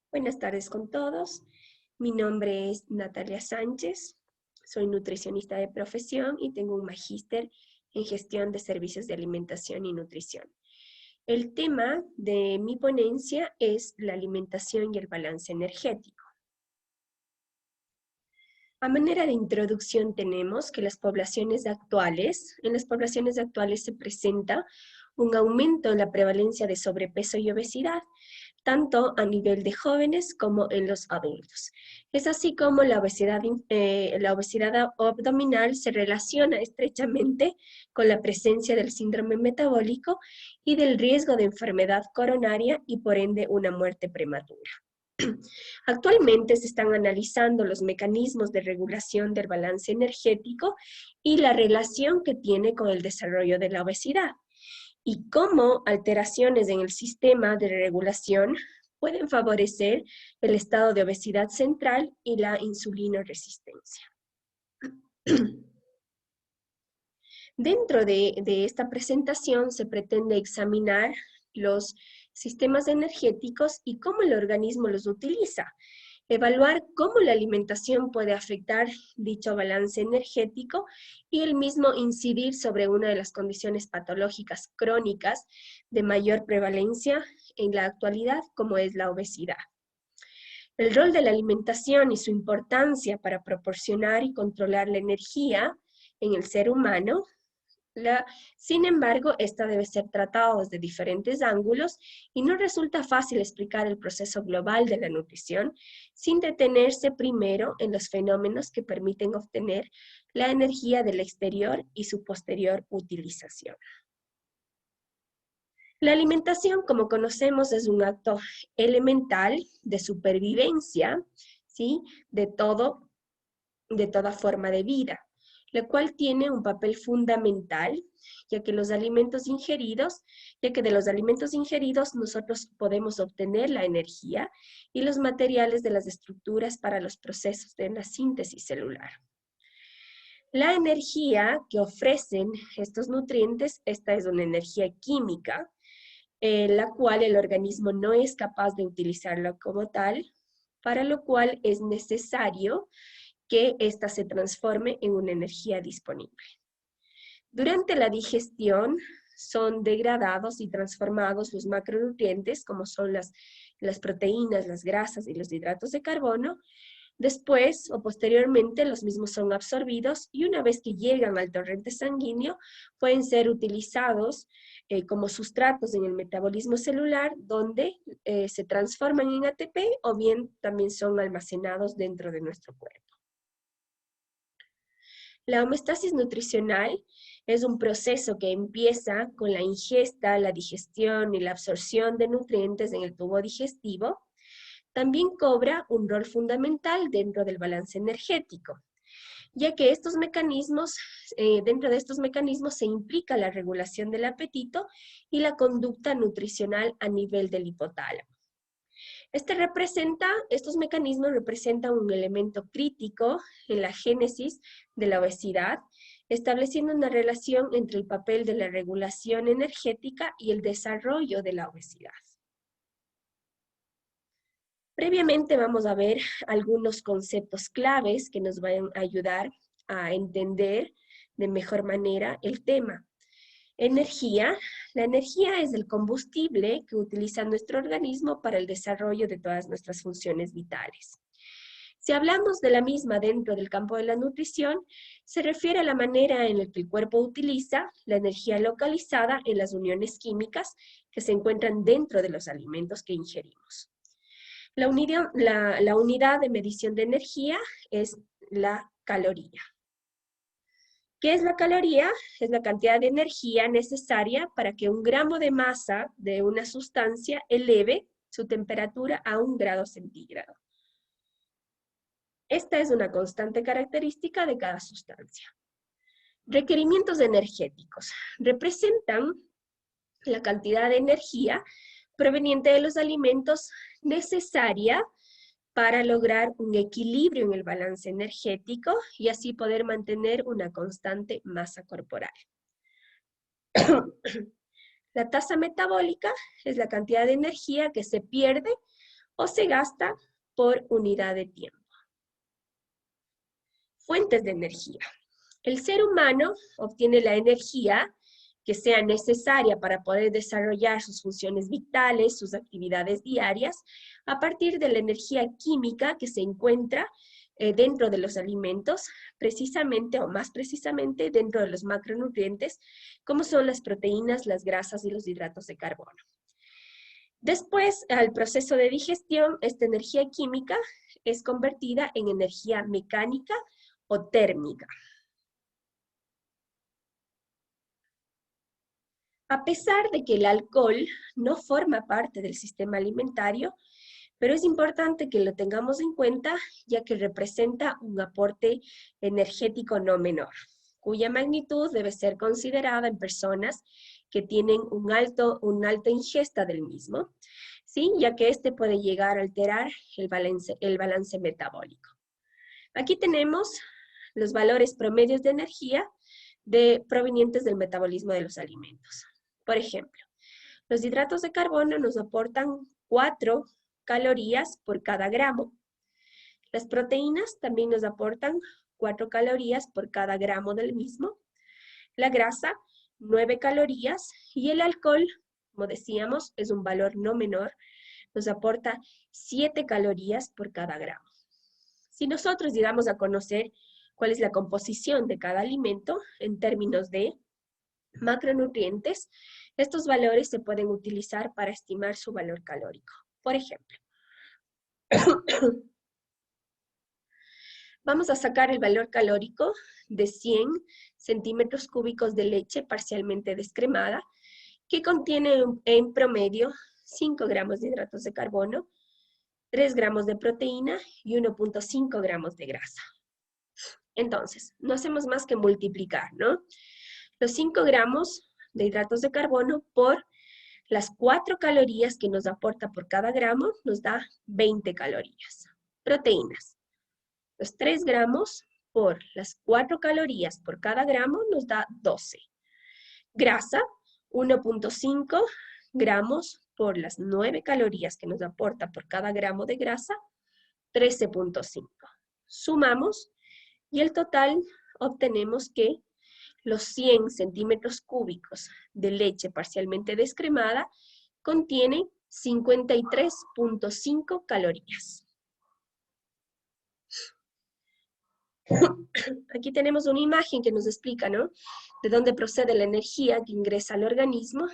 Buenas tardes con todos. Mi nombre es Natalia Sánchez. Soy nutricionista de profesión y tengo un magíster en gestión de servicios de alimentación y nutrición. El tema de mi ponencia es la alimentación y el balance energético. A manera de introducción tenemos que en las poblaciones actuales se presenta un aumento en la prevalencia de sobrepeso y obesidad, tanto a nivel de jóvenes como en los adultos. Es así como la obesidad abdominal se relaciona estrechamente con la presencia del síndrome metabólico y del riesgo de enfermedad coronaria y por ende una muerte prematura. Actualmente se están analizando los mecanismos de regulación del balance energético y la relación que tiene con el desarrollo de la obesidad y cómo alteraciones en el sistema de regulación pueden favorecer el estado de obesidad central y la insulinoresistencia. Dentro de esta presentación se pretende examinar los sistemas energéticos y cómo el organismo los utiliza, evaluar cómo la alimentación puede afectar dicho balance energético y el mismo incidir sobre una de las condiciones patológicas crónicas de mayor prevalencia en la actualidad, como es la obesidad. El rol de la alimentación y su importancia para proporcionar y controlar la energía en el ser humano. Sin embargo, esta debe ser tratada desde diferentes ángulos y no resulta fácil explicar el proceso global de la nutrición sin detenerse primero en los fenómenos que permiten obtener la energía del exterior y su posterior utilización. La alimentación, como conocemos, es un acto elemental de supervivencia, ¿sí? de toda forma de vida, la cual tiene un papel fundamental, ya que de los alimentos ingeridos nosotros podemos obtener la energía y los materiales de las estructuras para los procesos de la síntesis celular. La energía que ofrecen estos nutrientes, esta es una energía química, la cual el organismo no es capaz de utilizarla como tal, para lo cual es necesario que ésta se transforme en una energía disponible. Durante la digestión son degradados y transformados los macronutrientes, como son las proteínas, las grasas y los hidratos de carbono. Después o posteriormente los mismos son absorbidos y una vez que llegan al torrente sanguíneo pueden ser utilizados como sustratos en el metabolismo celular donde se transforman en ATP o bien también son almacenados dentro de nuestro cuerpo. La homeostasis nutricional es un proceso que empieza con la ingesta, la digestión y la absorción de nutrientes en el tubo digestivo. También cobra un rol fundamental dentro del balance energético, ya que dentro de estos mecanismos se implica la regulación del apetito y la conducta nutricional a nivel del hipotálamo. Estos mecanismos representan un elemento crítico en la génesis de la obesidad, estableciendo una relación entre el papel de la regulación energética y el desarrollo de la obesidad. Previamente vamos a ver algunos conceptos claves que nos van a ayudar a entender de mejor manera el tema. Energía. La energía es el combustible que utiliza nuestro organismo para el desarrollo de todas nuestras funciones vitales. Si hablamos de la misma dentro del campo de la nutrición, se refiere a la manera en la que el cuerpo utiliza la energía localizada en las uniones químicas que se encuentran dentro de los alimentos que ingerimos. La unidad de medición de energía es la caloría. ¿Qué es la caloría? Es la cantidad de energía necesaria para que un gramo de masa de una sustancia eleve su temperatura a 1 grado centígrado. Esta es una constante característica de cada sustancia. Requerimientos energéticos. Representan la cantidad de energía proveniente de los alimentos necesaria para lograr un equilibrio en el balance energético y así poder mantener una constante masa corporal. La tasa metabólica es la cantidad de energía que se pierde o se gasta por unidad de tiempo. Fuentes de energía. El ser humano obtiene la energía que sea necesaria para poder desarrollar sus funciones vitales, sus actividades diarias, a partir de la energía química que se encuentra dentro de los alimentos, precisamente o más precisamente dentro de los macronutrientes, como son las proteínas, las grasas y los hidratos de carbono. Después, al proceso de digestión, esta energía química es convertida en energía mecánica o térmica. A pesar de que el alcohol no forma parte del sistema alimentario, pero es importante que lo tengamos en cuenta, ya que representa un aporte energético no menor, cuya magnitud debe ser considerada en personas que tienen una alta ingesta del mismo, ¿sí? Ya que este puede llegar a alterar el balance metabólico. Aquí tenemos los valores promedios de energía provenientes del metabolismo de los alimentos. Por ejemplo, los hidratos de carbono nos aportan 4 calorías por cada gramo. Las proteínas también nos aportan 4 calorías por cada gramo del mismo. La grasa, 9 calorías. Y el alcohol, como decíamos, es un valor no menor, nos aporta 7 calorías por cada gramo. Si nosotros llegamos a conocer cuál es la composición de cada alimento en términos de macronutrientes, estos valores se pueden utilizar para estimar su valor calórico. Por ejemplo, vamos a sacar el valor calórico de 100 centímetros cúbicos de leche parcialmente descremada, que contiene en promedio 5 gramos de hidratos de carbono, 3 gramos de proteína y 1.5 gramos de grasa. Entonces, no hacemos más que multiplicar, ¿no? Los 5 gramos de hidratos de carbono por las 4 calorías que nos aporta por cada gramo nos da 20 calorías. Proteínas. Los 3 gramos por las 4 calorías por cada gramo nos da 12. Grasa, 1.5 gramos por las 9 calorías que nos aporta por cada gramo de grasa, 13.5. Sumamos y el total obtenemos que los 100 centímetros cúbicos de leche parcialmente descremada contienen 53.5 calorías. Aquí tenemos una imagen que nos explica, ¿no?, de dónde procede la energía que ingresa al organismo.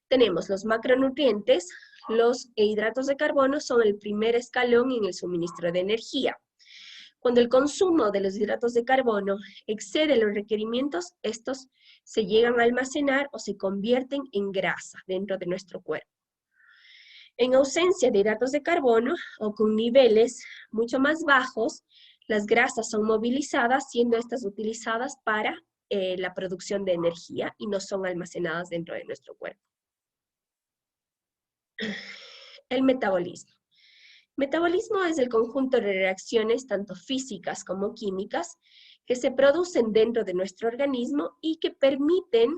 Tenemos los macronutrientes, los hidratos de carbono son el primer escalón en el suministro de energía. Cuando el consumo de los hidratos de carbono excede los requerimientos, estos se llegan a almacenar o se convierten en grasa dentro de nuestro cuerpo. En ausencia de hidratos de carbono o con niveles mucho más bajos, las grasas son movilizadas, siendo estas utilizadas para la producción de energía y no son almacenadas dentro de nuestro cuerpo. El metabolismo. Metabolismo es el conjunto de reacciones, tanto físicas como químicas, que se producen dentro de nuestro organismo y que permiten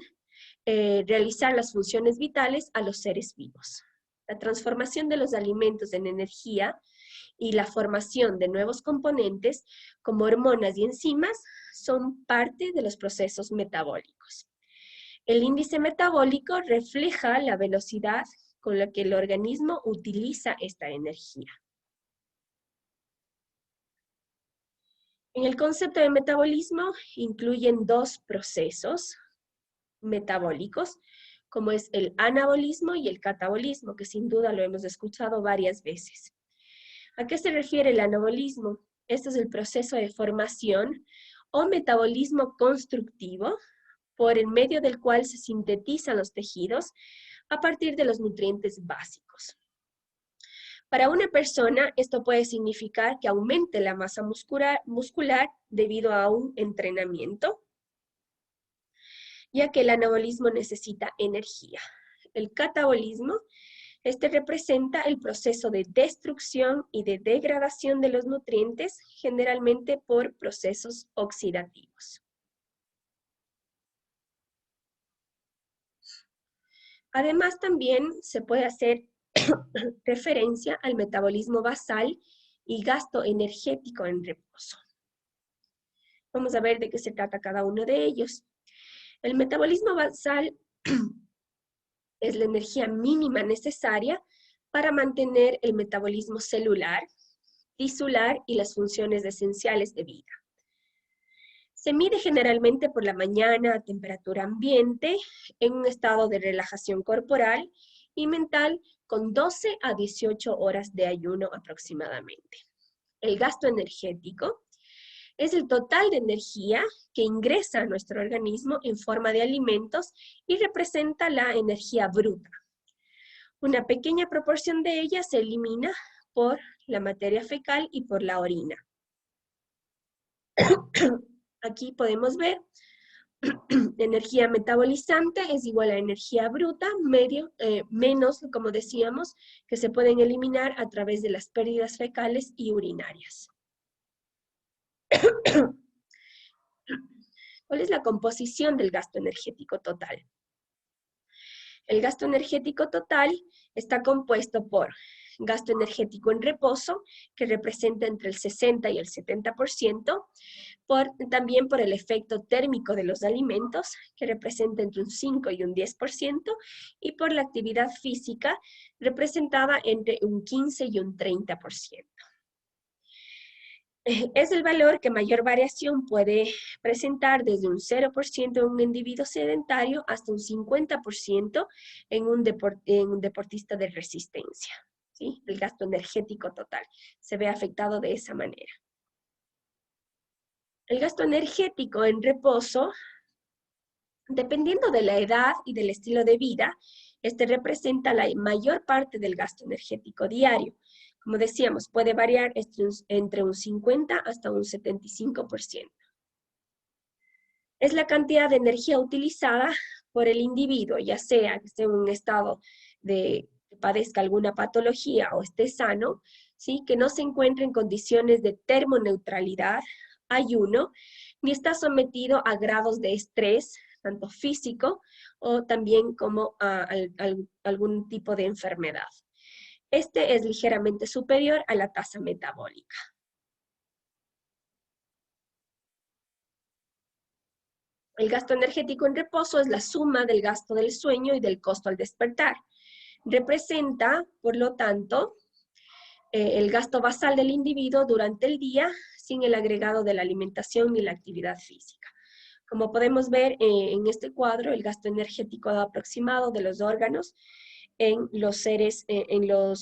realizar las funciones vitales a los seres vivos. La transformación de los alimentos en energía y la formación de nuevos componentes, como hormonas y enzimas, son parte de los procesos metabólicos. El índice metabólico refleja la velocidad con la que el organismo utiliza esta energía. En el concepto de metabolismo incluyen 2 procesos metabólicos, como es el anabolismo y el catabolismo, que sin duda lo hemos escuchado varias veces. ¿A qué se refiere el anabolismo? Este es el proceso de formación o metabolismo constructivo, por el medio del cual se sintetizan los tejidos a partir de los nutrientes básicos. Para una persona, esto puede significar que aumente la masa muscular debido a un entrenamiento, ya que el anabolismo necesita energía. El catabolismo, este representa el proceso de destrucción y de degradación de los nutrientes, generalmente por procesos oxidativos. Además, también se puede hacer referencia al metabolismo basal y gasto energético en reposo. Vamos a ver de qué se trata cada uno de ellos. El metabolismo basal es la energía mínima necesaria para mantener el metabolismo celular, tisular y las funciones esenciales de vida. Se mide generalmente por la mañana a temperatura ambiente, en un estado de relajación corporal y mental con 12 a 18 horas de ayuno aproximadamente. El gasto energético es el total de energía que ingresa a nuestro organismo en forma de alimentos y representa la energía bruta. Una pequeña proporción de ella se elimina por la materia fecal y por la orina. Aquí podemos ver energía metabolizante es igual a energía bruta, menos, como decíamos, que se pueden eliminar a través de las pérdidas fecales y urinarias. ¿Cuál es la composición del gasto energético total? El gasto energético total está compuesto por gasto energético en reposo, que representa entre el 60 y el 70%, también por el efecto térmico de los alimentos, que representa entre un 5 y un 10%, y por la actividad física, representada entre un 15 y un 30%. Es el valor que mayor variación puede presentar desde un 0% en un individuo sedentario hasta un 50% en un deportista de resistencia. ¿Sí? El gasto energético total se ve afectado de esa manera. El gasto energético en reposo, dependiendo de la edad y del estilo de vida, este representa la mayor parte del gasto energético diario. Como decíamos, puede variar entre un 50 hasta un 75%. Es la cantidad de energía utilizada por el individuo, ya sea que esté en un estado de que padezca alguna patología o esté sano, ¿sí? Que no se encuentre en condiciones de termoneutralidad, ayuno, ni está sometido a grados de estrés, tanto físico o también como a algún tipo de enfermedad. Este es ligeramente superior a la tasa metabólica. El gasto energético en reposo es la suma del gasto del sueño y del costo al despertar. Representa, por lo tanto, el gasto basal del individuo durante el día sin el agregado de la alimentación ni la actividad física. Como podemos ver en este cuadro, el gasto energético aproximado de los órganos en los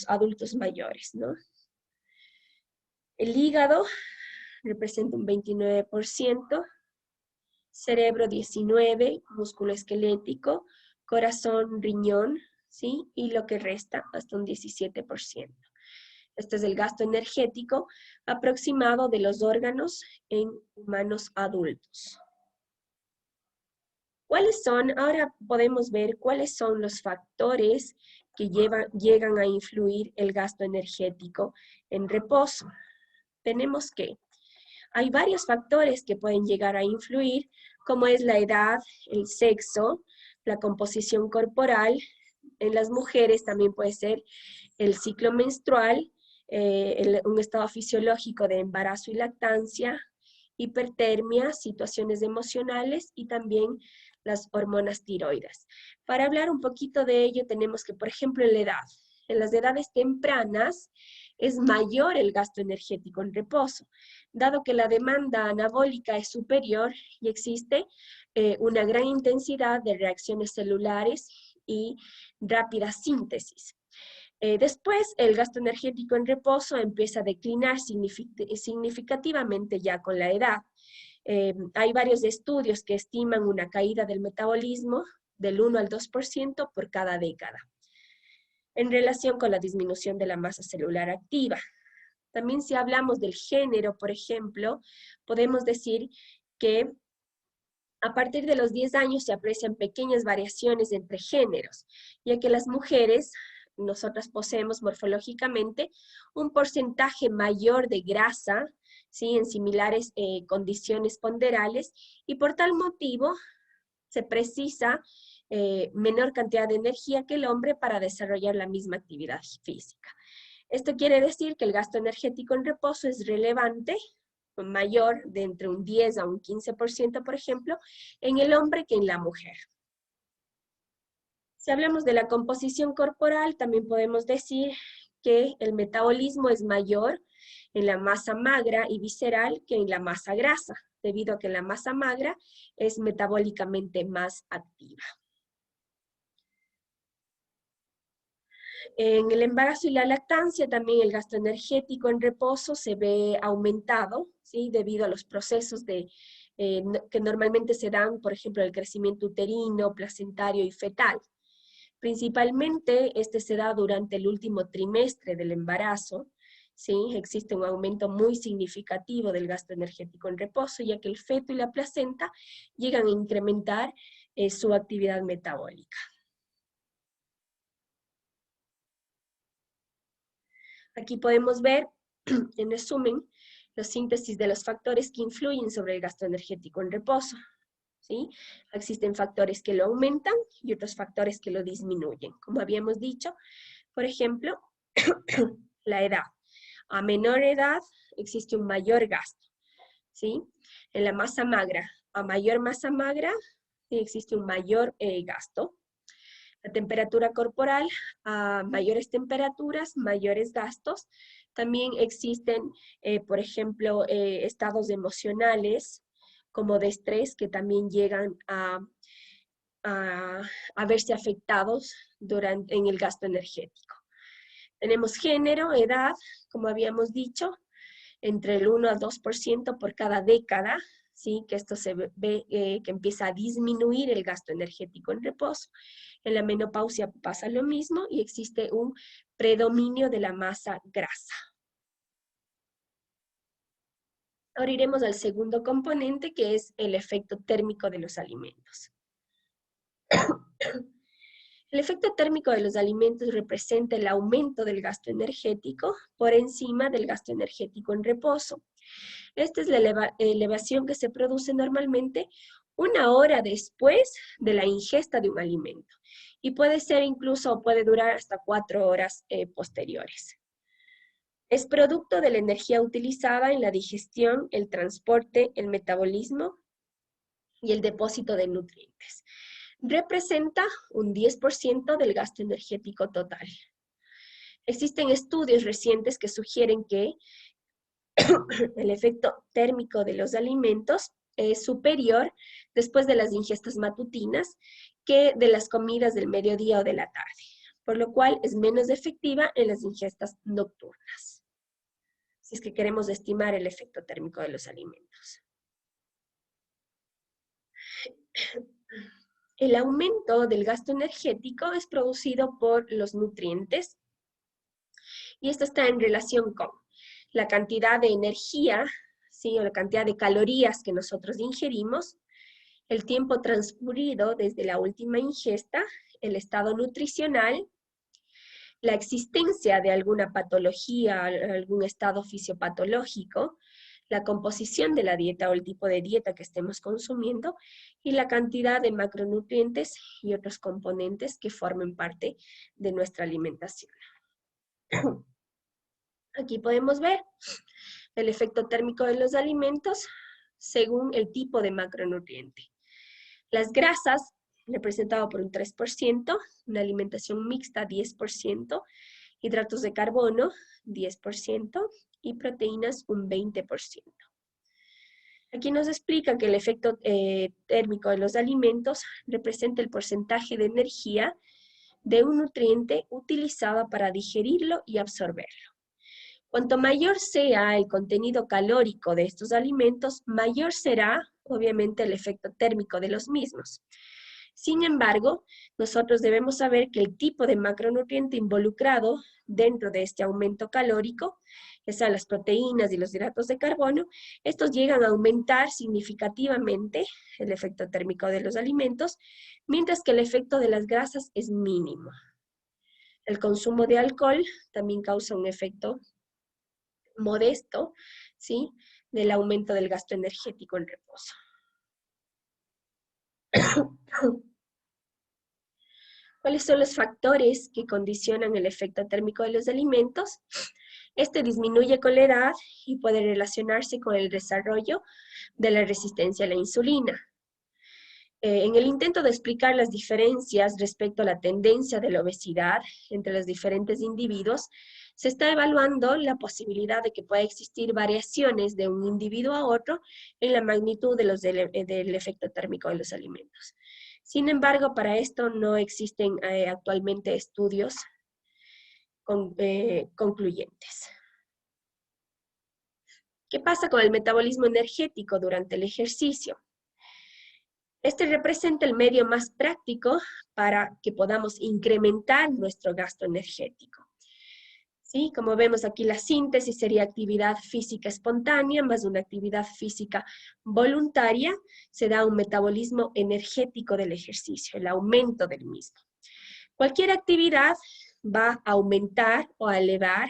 adultos mayores, ¿no? El hígado representa un 29%, cerebro 19%, músculo esquelético, corazón, riñón, ¿sí? Y lo que resta hasta un 17%. Este es el gasto energético aproximado de los órganos en humanos adultos. Ahora podemos ver cuáles son los factores que llegan a influir el gasto energético en reposo. Tenemos que hay varios factores que pueden llegar a influir, como es la edad, el sexo, la composición corporal. En las mujeres también puede ser el ciclo menstrual, un estado fisiológico de embarazo y lactancia, hipertermia, situaciones emocionales y también las hormonas tiroides. Para hablar un poquito de ello tenemos que, por ejemplo, en la edad. En las edades tempranas es mayor el gasto energético en reposo, dado que la demanda anabólica es superior y existe una gran intensidad de reacciones celulares y rápida síntesis. Después, el gasto energético en reposo empieza a declinar significativamente ya con la edad. Hay varios estudios que estiman una caída del metabolismo del 1 al 2% por cada década, en relación con la disminución de la masa celular activa. También si hablamos del género, por ejemplo, podemos decir que a partir de los 10 años se aprecian pequeñas variaciones entre géneros, ya que las mujeres, nosotras poseemos morfológicamente un porcentaje mayor de grasa, ¿sí? En similares condiciones ponderales, y por tal motivo se precisa menor cantidad de energía que el hombre para desarrollar la misma actividad física. Esto quiere decir que el gasto energético en reposo es relevante, mayor de entre un 10 a un 15%, por ejemplo, en el hombre que en la mujer. Si hablamos de la composición corporal, también podemos decir que el metabolismo es mayor en la masa magra y visceral que en la masa grasa, debido a que la masa magra es metabólicamente más activa. En el embarazo y la lactancia también el gasto energético en reposo se ve aumentado, ¿sí? Debido a los procesos que normalmente se dan, por ejemplo, el crecimiento uterino, placentario y fetal. Principalmente este se da durante el último trimestre del embarazo, ¿sí? Existe un aumento muy significativo del gasto energético en reposo, ya que el feto y la placenta llegan a incrementar su actividad metabólica. Aquí podemos ver, en resumen, la síntesis de los factores que influyen sobre el gasto energético en reposo, ¿sí? Existen factores que lo aumentan y otros factores que lo disminuyen. Como habíamos dicho, por ejemplo, la edad. A menor edad existe un mayor gasto, ¿sí? En la masa magra, a mayor masa magra, ¿sí? Existe un mayor gasto. La temperatura corporal, a mayores temperaturas, mayores gastos. También existen, por ejemplo, estados emocionales como de estrés que también llegan a verse afectados en el gasto energético. Tenemos género, edad, como habíamos dicho, entre el 1 al 2% por cada década, ¿sí? Que esto se ve que empieza a disminuir el gasto energético en reposo. En la menopausia pasa lo mismo y existe un predominio de la masa grasa. Ahora iremos al segundo componente, que es el efecto térmico de los alimentos. El efecto térmico de los alimentos representa el aumento del gasto energético por encima del gasto energético en reposo. Esta es la elevación que se produce normalmente 1 hora después de la ingesta de un alimento y puede ser incluso, puede durar hasta 4 horas posteriores. Es producto de la energía utilizada en la digestión, el transporte, el metabolismo y el depósito de nutrientes. Representa un 10% del gasto energético total. Existen estudios recientes que sugieren que el efecto térmico de los alimentos es superior después de las ingestas matutinas que de las comidas del mediodía o de la tarde, por lo cual es menos efectiva en las ingestas nocturnas, si es que queremos estimar el efecto térmico de los alimentos. El aumento del gasto energético es producido por los nutrientes y esto está en relación con la cantidad de energía, ¿sí? O la cantidad de calorías que nosotros ingerimos, el tiempo transcurrido desde la última ingesta, el estado nutricional, la existencia de alguna patología, algún estado fisiopatológico, la composición de la dieta o el tipo de dieta que estemos consumiendo y la cantidad de macronutrientes y otros componentes que formen parte de nuestra alimentación. Aquí podemos ver el efecto térmico de los alimentos según el tipo de macronutriente. Las grasas, representado por un 3%, una alimentación mixta 10%, hidratos de carbono 10% y proteínas un 20%. Aquí nos explica que el efecto térmico de los alimentos representa el porcentaje de energía de un nutriente utilizado para digerirlo y absorberlo. Cuanto mayor sea el contenido calórico de estos alimentos, mayor será, obviamente, el efecto térmico de los mismos. Sin embargo, nosotros debemos saber que el tipo de macronutriente involucrado dentro de este aumento calórico, que sean las proteínas y los hidratos de carbono, estos llegan a aumentar significativamente el efecto térmico de los alimentos, mientras que el efecto de las grasas es mínimo. El consumo de alcohol también causa un efecto modesto, ¿sí? Del aumento del gasto energético en reposo. ¿Cuáles son los factores que condicionan el efecto térmico de los alimentos? Este disminuye con la edad y puede relacionarse con el desarrollo de la resistencia a la insulina. En el intento de explicar las diferencias respecto a la tendencia de la obesidad entre los diferentes individuos, se está evaluando la posibilidad de que pueda existir variaciones de un individuo a otro en la magnitud de del efecto térmico de los alimentos. Sin embargo, para esto no existen actualmente estudios concluyentes. ¿Qué pasa con el metabolismo energético durante el ejercicio? Este representa el medio más práctico para que podamos incrementar nuestro gasto energético. ¿Sí? Como vemos aquí, la síntesis sería actividad física espontánea más una actividad física voluntaria, se da un metabolismo energético del ejercicio, el aumento del mismo. Cualquier actividad va a aumentar o a elevar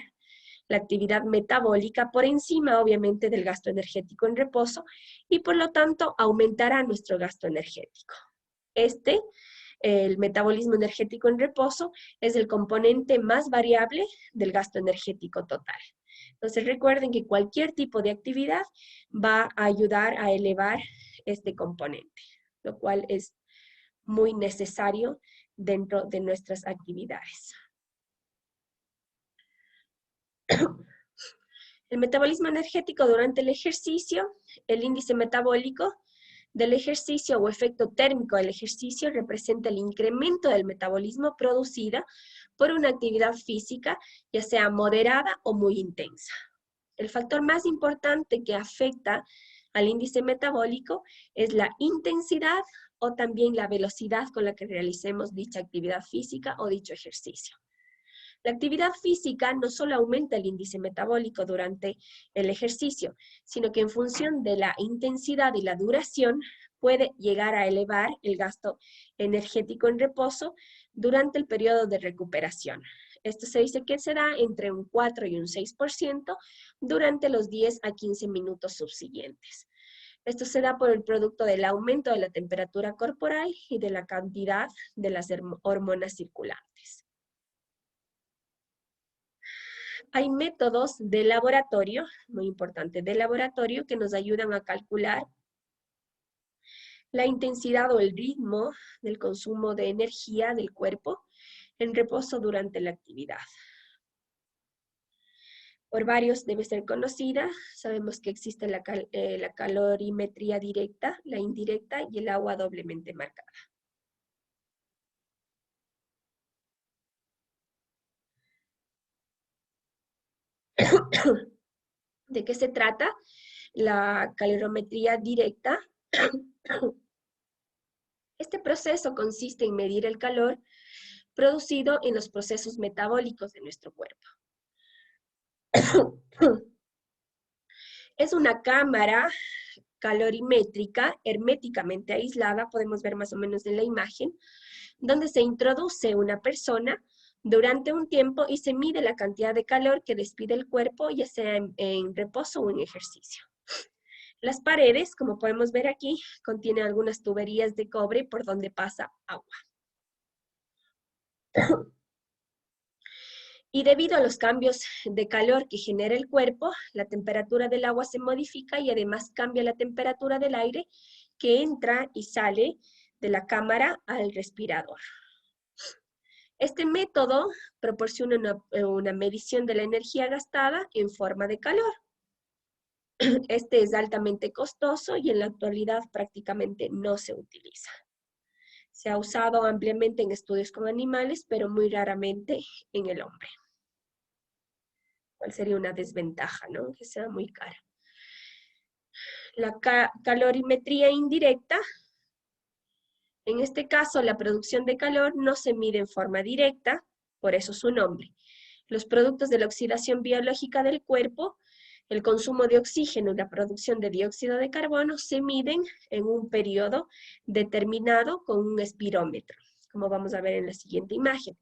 la actividad metabólica por encima, obviamente, del gasto energético en reposo y, por lo tanto, aumentará nuestro gasto energético. El metabolismo energético en reposo, es el componente más variable del gasto energético total. Entonces, recuerden que cualquier tipo de actividad va a ayudar a elevar este componente, lo cual es muy necesario dentro de nuestras actividades. El metabolismo energético durante el ejercicio, el índice metabólico del ejercicio o efecto térmico del ejercicio representa el incremento del metabolismo producida por una actividad física, ya sea moderada o muy intensa. El factor más importante que afecta al índice metabólico es la intensidad o también la velocidad con la que realicemos dicha actividad física o dicho ejercicio. La actividad física no solo aumenta el índice metabólico durante el ejercicio, sino que en función de la intensidad y la duración puede llegar a elevar el gasto energético en reposo durante el periodo de recuperación. Esto se dice que se da entre un 4 y un 6% durante los 10 a 15 minutos subsiguientes. Esto se da por el producto del aumento de la temperatura corporal y de la cantidad de las hormonas circulantes. Hay métodos de laboratorio, muy importante, de laboratorio que nos ayudan a calcular la intensidad o el ritmo del consumo de energía del cuerpo en reposo durante la actividad. Por varios debe ser conocida. Sabemos que existe la calorimetría directa, la indirecta y el agua doblemente marcada. ¿De qué se trata? La calorimetría directa. Este proceso consiste en medir el calor producido en los procesos metabólicos de nuestro cuerpo. Es una cámara calorimétrica herméticamente aislada, podemos ver más o menos en la imagen, donde se introduce una persona durante un tiempo y se mide la cantidad de calor que despide el cuerpo, ya sea en reposo o en ejercicio. Las paredes, como podemos ver aquí, contienen algunas tuberías de cobre por donde pasa agua. Y debido a los cambios de calor que genera el cuerpo, la temperatura del agua se modifica y además cambia la temperatura del aire que entra y sale de la cámara al respirador. Este método proporciona una medición de la energía gastada en forma de calor. Este es altamente costoso y en la actualidad prácticamente no se utiliza. Se ha usado ampliamente en estudios con animales, pero muy raramente en el hombre. ¿Cuál sería una desventaja, no? Que sea muy cara. La calorimetría indirecta, en este caso la producción de calor no se mide en forma directa, por eso su nombre. Los productos de la oxidación biológica del cuerpo, el consumo de oxígeno y la producción de dióxido de carbono se miden en un periodo determinado con un espirómetro, como vamos a ver en la siguiente imagen.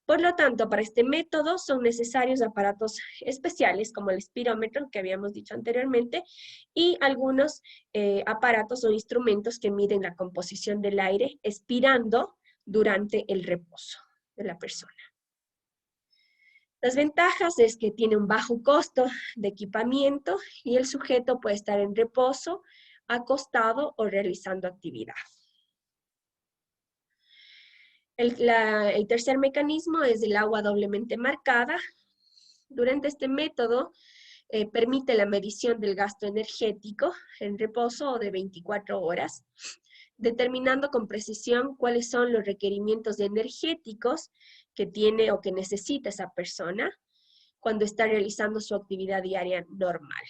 Por lo tanto, para este método son necesarios aparatos especiales como el espirómetro que habíamos dicho anteriormente y algunos aparatos o instrumentos que miden la composición del aire expirando durante el reposo de la persona. Las ventajas es que tiene un bajo costo de equipamiento y el sujeto puede estar en reposo, acostado o realizando actividad. El tercer mecanismo es el agua doblemente marcada. Durante este método permite la medición del gasto energético en reposo de 24 horas, determinando con precisión cuáles son los requerimientos energéticos que tiene o que necesita esa persona cuando está realizando su actividad diaria normal.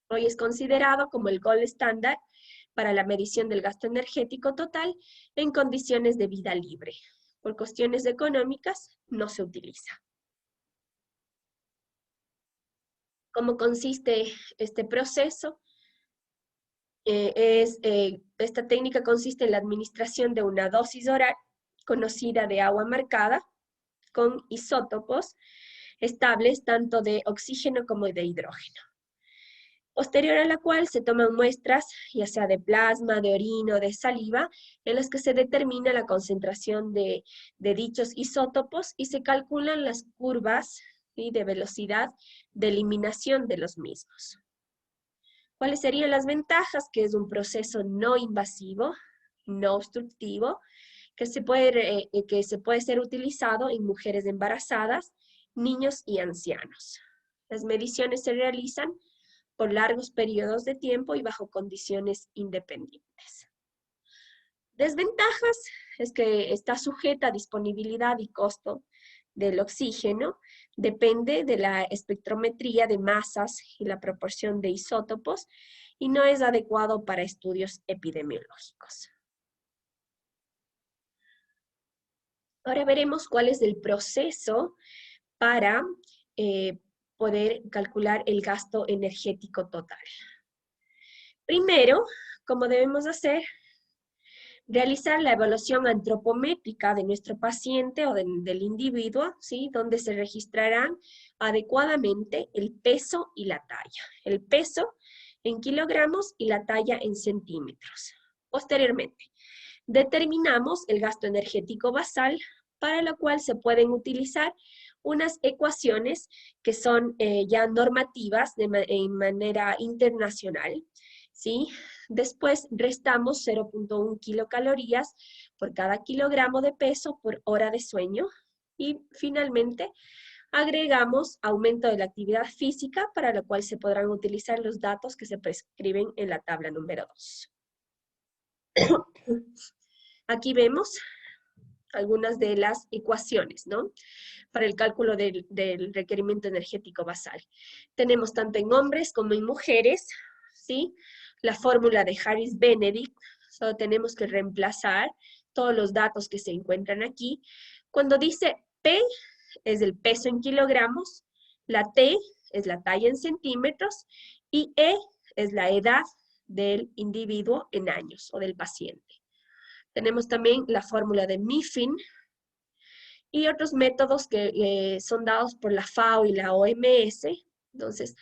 Hoy es considerado como el gold estándar para la medición del gasto energético total en condiciones de vida libre. Por cuestiones económicas no se utiliza. ¿Cómo consiste este proceso? Esta técnica consiste en la administración de una dosis oral conocida de agua marcada con isótopos estables tanto de oxígeno como de hidrógeno. Posterior a la cual se toman muestras, ya sea de plasma, de orina o de saliva, en las que se determina la concentración de dichos isótopos y se calculan las curvas, ¿sí?, de velocidad de eliminación de los mismos. ¿Cuáles serían las ventajas? Que es un proceso no invasivo, no obstructivo, que se puede ser utilizado en mujeres embarazadas, niños y ancianos. Las mediciones se realizan por largos periodos de tiempo y bajo condiciones independientes. Desventajas es que está sujeta a disponibilidad y costo del oxígeno, depende de la espectrometría de masas y la proporción de isótopos y no es adecuado para estudios epidemiológicos. Ahora veremos cuál es el proceso para poder calcular el gasto energético total. Primero, como debemos hacer, realizar la evaluación antropométrica de nuestro paciente o del individuo, ¿sí?, donde se registrarán adecuadamente el peso y la talla. El peso en kilogramos y la talla en centímetros. Posteriormente, determinamos el gasto energético basal, para lo cual se pueden utilizar unas ecuaciones que son ya normativas en manera internacional, ¿sí? Después restamos 0.1 kilocalorías por cada kilogramo de peso por hora de sueño y finalmente agregamos aumento de la actividad física, para lo cual se podrán utilizar los datos que se prescriben en la tabla número 2. Aquí vemos algunas de las ecuaciones, ¿no?, para el cálculo del requerimiento energético basal. Tenemos tanto en hombres como en mujeres, ¿sí? La fórmula de Harris-Benedict, solo tenemos que reemplazar todos los datos que se encuentran aquí. Cuando dice P es el peso en kilogramos, la T es la talla en centímetros y E es la edad del individuo en años o del paciente. Tenemos también la fórmula de Mifflin y otros métodos que son dados por la FAO y la OMS. Entonces,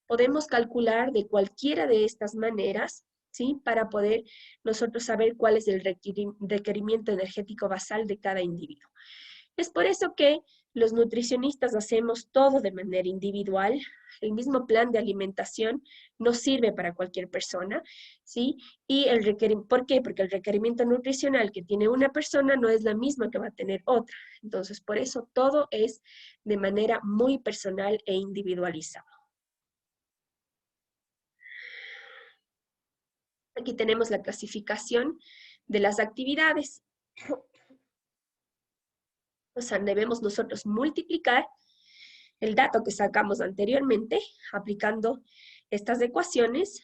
podemos calcular de cualquiera de estas maneras, ¿sí?, para poder nosotros saber cuál es el requerimiento energético basal de cada individuo. Es por eso que los nutricionistas hacemos todo de manera individual. El mismo plan de alimentación no sirve para cualquier persona, ¿sí? Y ¿por qué? Porque el requerimiento nutricional que tiene una persona no es la misma que va a tener otra. Entonces, por eso todo es de manera muy personal e individualizado. Aquí tenemos la clasificación de las actividades. O sea, debemos nosotros multiplicar el dato que sacamos anteriormente, aplicando estas ecuaciones.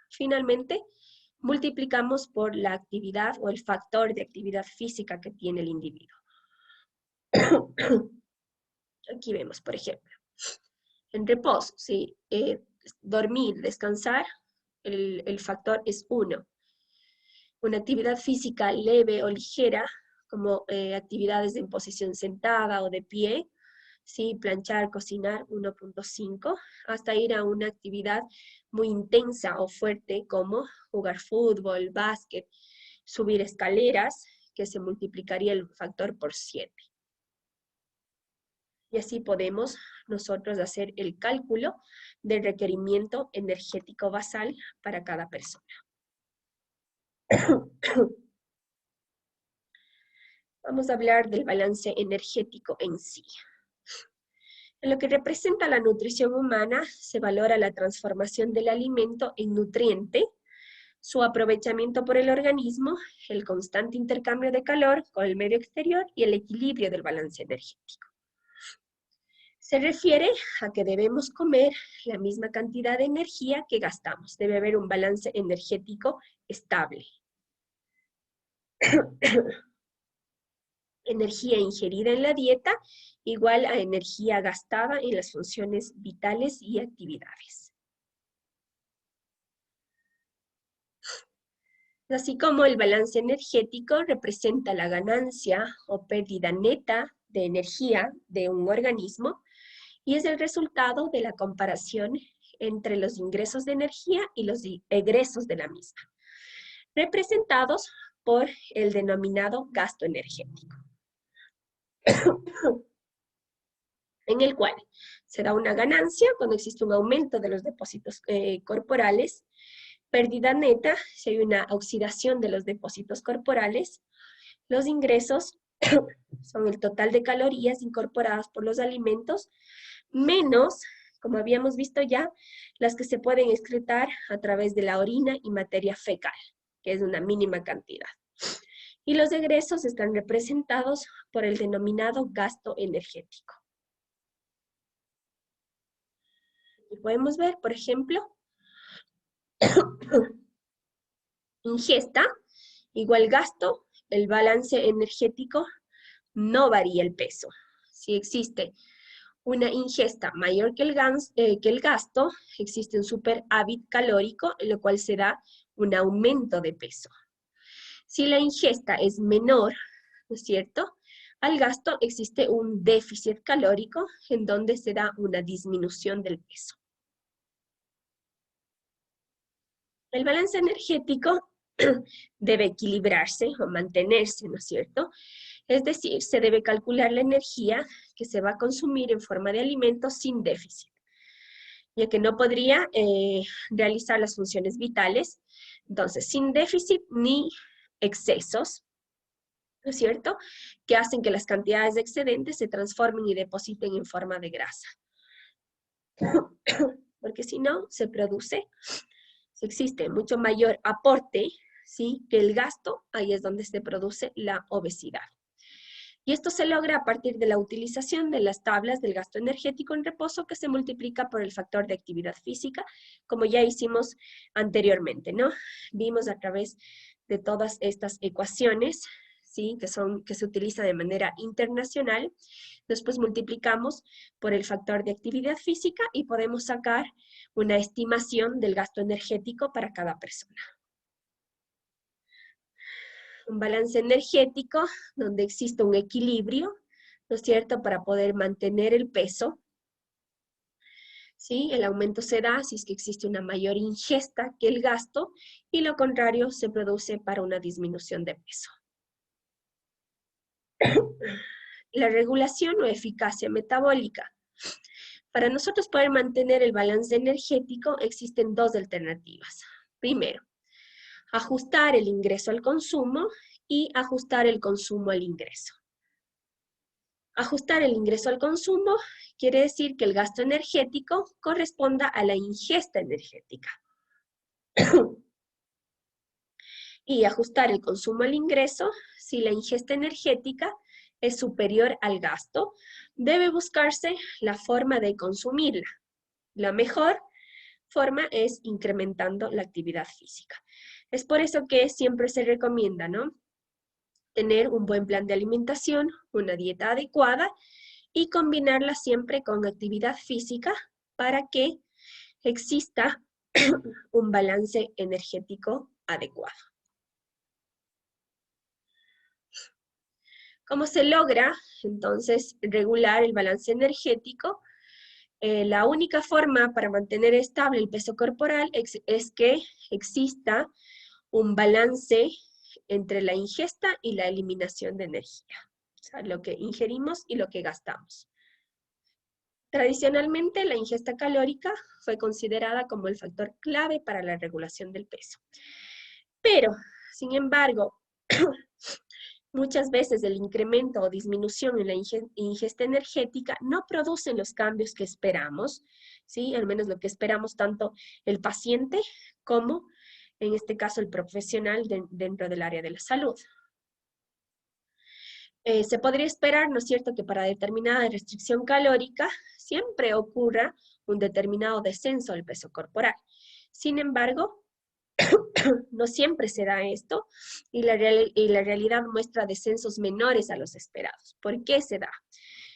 Finalmente, multiplicamos por la actividad o el factor de actividad física que tiene el individuo. Aquí vemos, por ejemplo, en reposo, ¿sí? Dormir, descansar, el factor es 1. Una actividad física leve o ligera, como actividades en posición sentada o de pie, ¿sí? Planchar, cocinar, 1.5, hasta ir a una actividad muy intensa o fuerte como jugar fútbol, básquet, subir escaleras, que se multiplicaría el factor por 7. Y así podemos nosotros hacer el cálculo del requerimiento energético basal para cada persona. Vamos a hablar del balance energético en sí. En lo que representa la nutrición humana, se valora la transformación del alimento en nutriente, su aprovechamiento por el organismo, el constante intercambio de calor con el medio exterior y el equilibrio del balance energético. Se refiere a que debemos comer la misma cantidad de energía que gastamos. Debe haber un balance energético estable. Energía ingerida en la dieta igual a energía gastada en las funciones vitales y actividades. Así como el balance energético representa la ganancia o pérdida neta de energía de un organismo y es el resultado de la comparación entre los ingresos de energía y los egresos de la misma, representados por el denominado gasto energético, en el cual se da una ganancia cuando existe un aumento de los depósitos corporales, pérdida neta si hay una oxidación de los depósitos corporales, los ingresos son el total de calorías incorporadas por los alimentos, menos, como habíamos visto ya, las que se pueden excretar a través de la orina y materia fecal, que es una mínima cantidad. Y los egresos están representados por el denominado gasto energético. Aquí podemos ver, por ejemplo, ingesta igual gasto, el balance energético no varía el peso. Si existe una ingesta mayor que el gasto, existe un superávit calórico, en lo cual se da un aumento de peso. Si la ingesta es menor, ¿no es cierto?, al gasto existe un déficit calórico en donde se da una disminución del peso. El balance energético debe equilibrarse o mantenerse, ¿no es cierto? Es decir, se debe calcular la energía que se va a consumir en forma de alimentos sin déficit, ya que no podría realizar las funciones vitales, entonces sin déficit ni excesos, ¿no es cierto?, que hacen que las cantidades de excedentes se transformen y depositen en forma de grasa. Porque si no, se produce, si existe mucho mayor aporte, ¿sí?, que el gasto, ahí es donde se produce la obesidad. Y esto se logra a partir de la utilización de las tablas del gasto energético en reposo que se multiplica por el factor de actividad física, como ya hicimos anteriormente, ¿no? Vimos a través de todas estas ecuaciones, ¿sí?, que se utilizan de manera internacional. Después multiplicamos por el factor de actividad física y podemos sacar una estimación del gasto energético para cada persona. Un balance energético donde existe un equilibrio, ¿no es cierto?, para poder mantener el peso. ¿Sí? El aumento se da si es que existe una mayor ingesta que el gasto y lo contrario se produce para una disminución de peso. La regulación o eficacia metabólica. Para nosotros poder mantener el balance energético existen dos alternativas. Primero, ajustar el ingreso al consumo y ajustar el consumo al ingreso. Ajustar el ingreso al consumo quiere decir que el gasto energético corresponda a la ingesta energética. Y ajustar el consumo al ingreso, si la ingesta energética es superior al gasto, debe buscarse la forma de consumirla. La mejor forma es incrementando la actividad física. Es por eso que siempre se recomienda, ¿no?, tener un buen plan de alimentación, una dieta adecuada y combinarla siempre con actividad física para que exista un balance energético adecuado. ¿Cómo se logra, entonces, regular el balance energético? La única forma para mantener estable el peso corporal es que exista un balance entre la ingesta y la eliminación de energía. O sea, lo que ingerimos y lo que gastamos. Tradicionalmente, la ingesta calórica fue considerada como el factor clave para la regulación del peso. Pero, sin embargo, muchas veces el incremento o disminución en la ingesta energética no producen los cambios que esperamos, ¿sí? Al menos lo que esperamos tanto el paciente como, en este caso, el profesional dentro del área de la salud. Se podría esperar, ¿no es cierto?, que para determinada restricción calórica siempre ocurra un determinado descenso del peso corporal. Sin embargo, no siempre se da esto y la realidad muestra descensos menores a los esperados. ¿Por qué se da?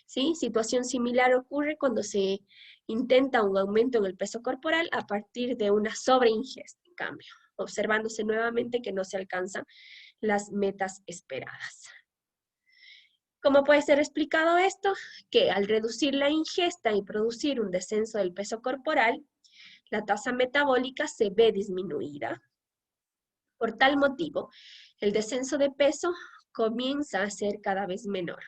¿Sí? Situación similar ocurre cuando se intenta un aumento en el peso corporal a partir de una sobreingesta, en cambio, observándose nuevamente que no se alcanzan las metas esperadas. ¿Cómo puede ser explicado esto? Que al reducir la ingesta y producir un descenso del peso corporal, la tasa metabólica se ve disminuida. Por tal motivo, el descenso de peso comienza a ser cada vez menor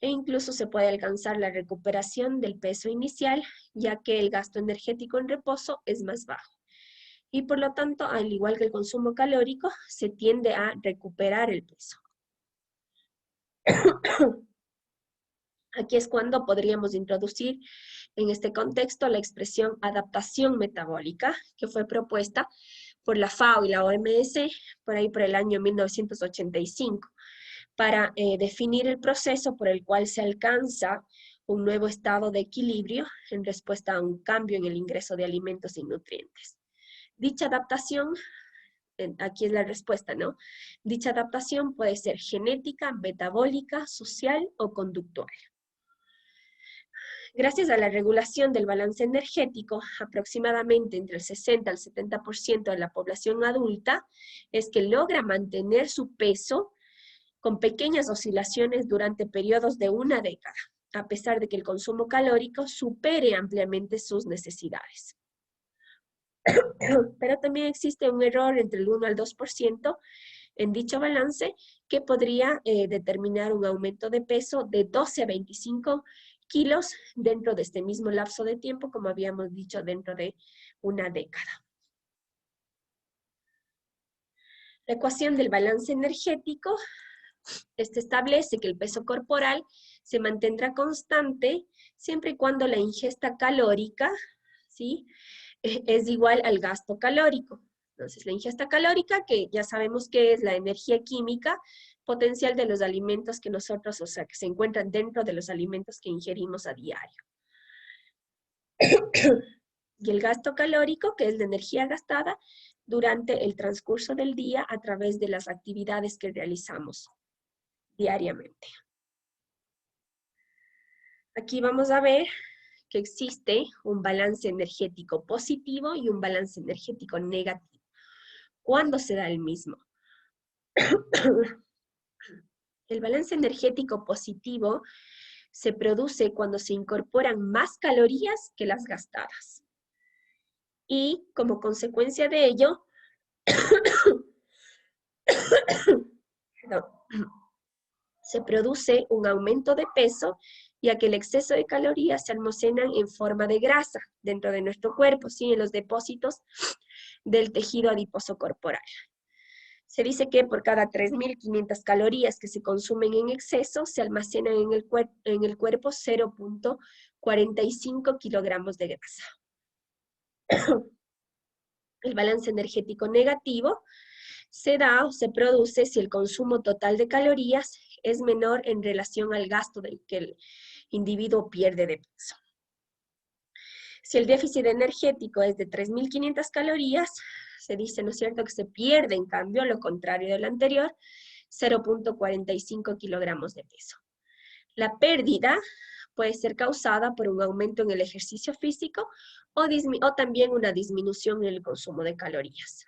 e incluso se puede alcanzar la recuperación del peso inicial, ya que el gasto energético en reposo es más bajo. Y por lo tanto, al igual que el consumo calórico, se tiende a recuperar el peso. Aquí es cuando podríamos introducir en este contexto la expresión adaptación metabólica, que fue propuesta por la FAO y la OMS por ahí por el año 1985, para definir el proceso por el cual se alcanza un nuevo estado de equilibrio en respuesta a un cambio en el ingreso de alimentos y nutrientes. Dicha adaptación, aquí es la respuesta, ¿no? Dicha adaptación puede ser genética, metabólica, social o conductual. Gracias a la regulación del balance energético, aproximadamente entre el 60 al 70% de la población adulta es que logra mantener su peso con pequeñas oscilaciones durante periodos de una década, a pesar de que el consumo calórico supere ampliamente sus necesidades. Pero también existe un error entre el 1 al 2% en dicho balance que podría determinar un aumento de peso de 12 a 25 kilos dentro de este mismo lapso de tiempo, como habíamos dicho, dentro de una década. La ecuación del balance energético establece que el peso corporal se mantendrá constante siempre y cuando la ingesta calórica, ¿sí?, es igual al gasto calórico. Entonces, la ingesta calórica, que ya sabemos que es la energía química potencial de los alimentos que nosotros, o sea, que se encuentran dentro de los alimentos que ingerimos a diario. Y el gasto calórico, que es la energía gastada durante el transcurso del día a través de las actividades que realizamos diariamente. Aquí vamos a ver que existe un balance energético positivo y un balance energético negativo. ¿Cuándo se da el mismo? El balance energético positivo se produce cuando se incorporan más calorías que las gastadas. Y como consecuencia de ello, se produce un aumento de peso, ya que el exceso de calorías se almacenan en forma de grasa dentro de nuestro cuerpo, ¿sí?, en los depósitos del tejido adiposo corporal. Se dice que por cada 3.500 calorías que se consumen en exceso, se almacenan en el cuerpo 0.45 kilogramos de grasa. El balance energético negativo se da o se produce si el consumo total de calorías es menor en relación al gasto del que el individuo pierde de peso. Si el déficit energético es de 3.500 calorías, se dice, ¿no es cierto?, que se pierde, en cambio, lo contrario del anterior, 0.45 kilogramos de peso. La pérdida puede ser causada por un aumento en el ejercicio físico o también una disminución en el consumo de calorías.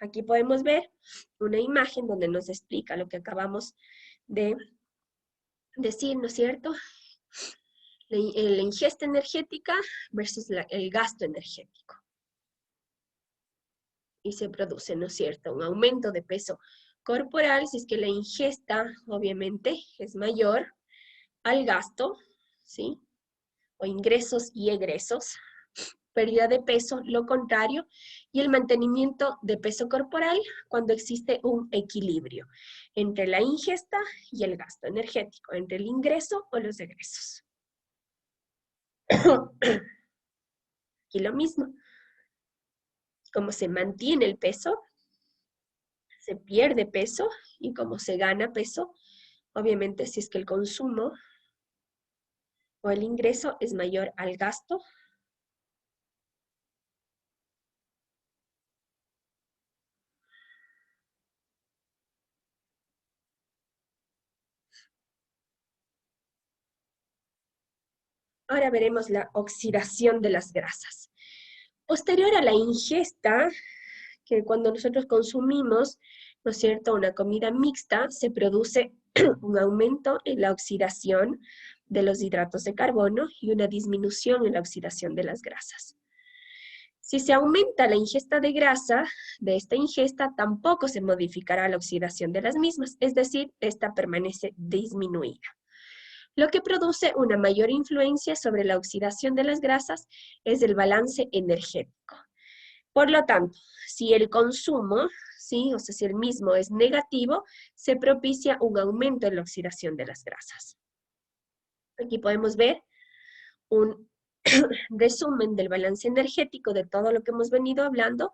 Aquí podemos ver una imagen donde nos explica lo que acabamos de decir, ¿no es cierto? La ingesta energética versus el gasto energético. y se produce, ¿no es cierto?, un aumento de peso corporal si es que la ingesta, obviamente, es mayor al gasto, ¿sí? O ingresos y egresos, pérdida de peso, lo contrario, y el mantenimiento de peso corporal cuando existe un equilibrio entre la ingesta y el gasto energético, entre el ingreso o los egresos. Aquí lo mismo, como se mantiene el peso, se pierde peso, y como se gana peso, obviamente si es que el consumo o el ingreso es mayor al gasto. Ahora veremos la oxidación de las grasas. Posterior a la ingesta, que cuando nosotros consumimos, ¿no es cierto?, una comida mixta, se produce un aumento en la oxidación de los hidratos de carbono y una disminución en la oxidación de las grasas. Si se aumenta la ingesta de grasa, de esta ingesta tampoco se modificará la oxidación de las mismas, es decir, esta permanece disminuida. Lo que produce una mayor influencia sobre la oxidación de las grasas es el balance energético. Por lo tanto, si el consumo, ¿sí?, o sea, si el mismo es negativo, se propicia un aumento en la oxidación de las grasas. Aquí podemos ver un resumen del balance energético de todo lo que hemos venido hablando,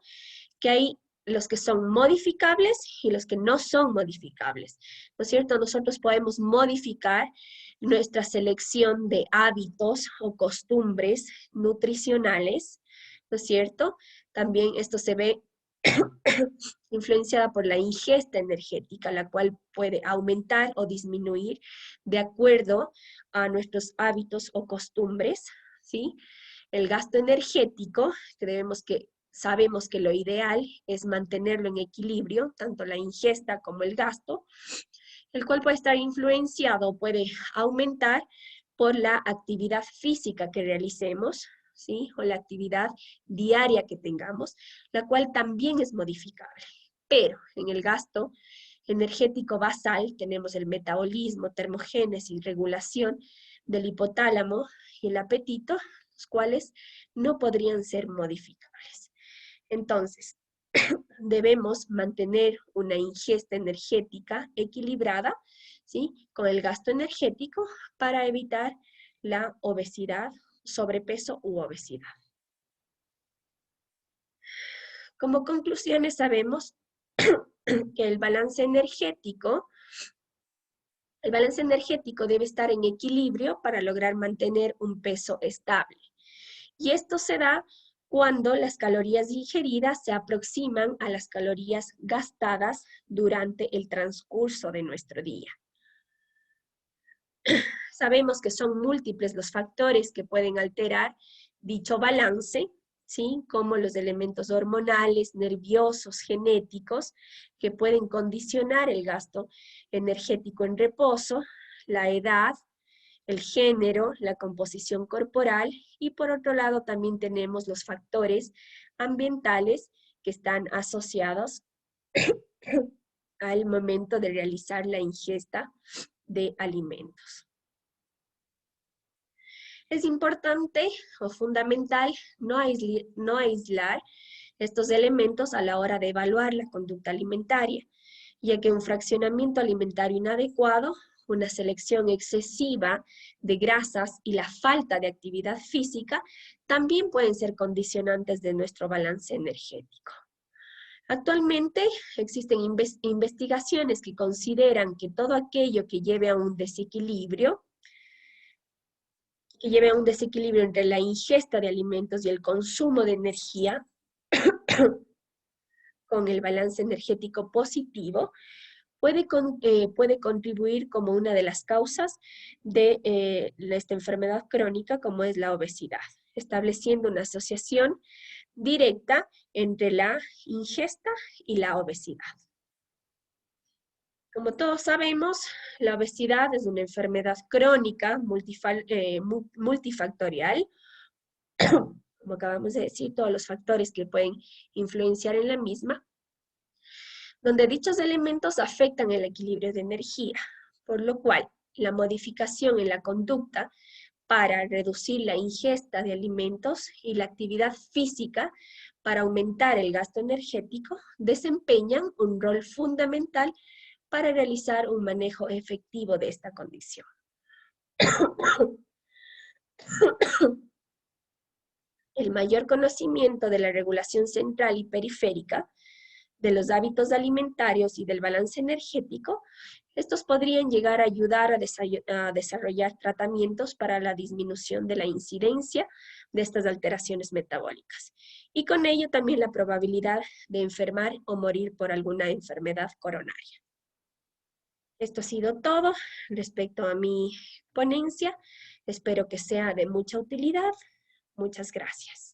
que hay los que son modificables y los que no son modificables, ¿no es cierto? Nosotros podemos modificar nuestra selección de hábitos o costumbres nutricionales, ¿no es cierto? También esto se ve influenciada por la ingesta energética, la cual puede aumentar o disminuir de acuerdo a nuestros hábitos o costumbres, ¿sí? El gasto energético, sabemos que lo ideal es mantenerlo en equilibrio, tanto la ingesta como el gasto, el cual puede estar influenciado, puede aumentar por la actividad física que realicemos, ¿sí?, o la actividad diaria que tengamos, la cual también es modificable. Pero en el gasto energético basal tenemos el metabolismo, termogénesis, regulación del hipotálamo y el apetito, los cuales no podrían ser modificables. Entonces, debemos mantener una ingesta energética equilibrada, ¿sí?, con el gasto energético para evitar la obesidad, sobrepeso u obesidad. Como conclusiones sabemos que el balance energético debe estar en equilibrio para lograr mantener un peso estable. Y esto se da cuando las calorías ingeridas se aproximan a las calorías gastadas durante el transcurso de nuestro día. Sabemos que son múltiples los factores que pueden alterar dicho balance, ¿sí?, como los elementos hormonales, nerviosos, genéticos, que pueden condicionar el gasto energético en reposo, la edad, el género, la composición corporal, y por otro lado también tenemos los factores ambientales que están asociados al momento de realizar la ingesta de alimentos. Es importante o fundamental no aislar estos elementos a la hora de evaluar la conducta alimentaria, ya que un fraccionamiento alimentario inadecuado, una selección excesiva de grasas y la falta de actividad física también pueden ser condicionantes de nuestro balance energético. Actualmente existen investigaciones que consideran que todo aquello que lleve a un desequilibrio entre la ingesta de alimentos y el consumo de energía, con el balance energético positivo, puede contribuir como una de las causas de esta enfermedad crónica, como es la obesidad, estableciendo una asociación directa entre la ingesta y la obesidad. Como todos sabemos, la obesidad es una enfermedad crónica multifactorial como acabamos de decir, todos los factores que pueden influenciar en la misma, donde dichos elementos afectan el equilibrio de energía, por lo cual la modificación en la conducta para reducir la ingesta de alimentos y la actividad física para aumentar el gasto energético desempeñan un rol fundamental para realizar un manejo efectivo de esta condición. El mayor conocimiento de la regulación central y periférica, de los hábitos alimentarios y del balance energético, estos podrían llegar a ayudar a desarrollar tratamientos para la disminución de la incidencia de estas alteraciones metabólicas y con ello también la probabilidad de enfermar o morir por alguna enfermedad coronaria. Esto ha sido todo respecto a mi ponencia. Espero que sea de mucha utilidad. Muchas gracias.